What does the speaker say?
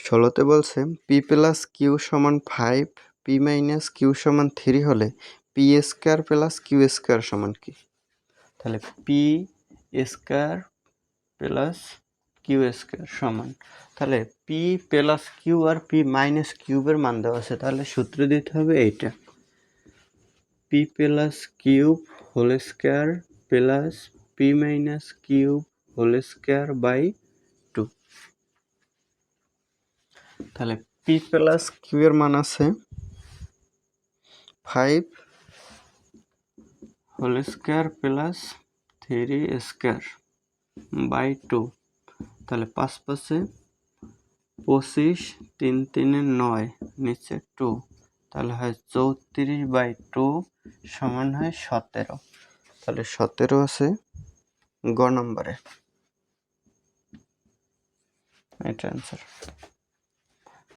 16তে বলছে P plus Q সমান 5 P minus Q সমান 3 হলে P square plus Q square সমান কি? তাহলে P square plus Q square সমান, তাহলে পি প্লাস কিউ আর পি মাইনাস কিউবের মান দেওয়া আছে, তাহলে সূত্র দিতে হবে এইটা, P plus Q whole square plus P minus Q whole square by 2। তাহলে পি প্লাস কিউ এর মান আছে 5 whole square plus 3 square by 2। তাহলে 5 5 25, 3 3 9, নিচে 2, তাহলে হয় 34/2 সমান হয় 17। তাহলে 17 আছে গ নম্বরে, এটা অ্যান্সার।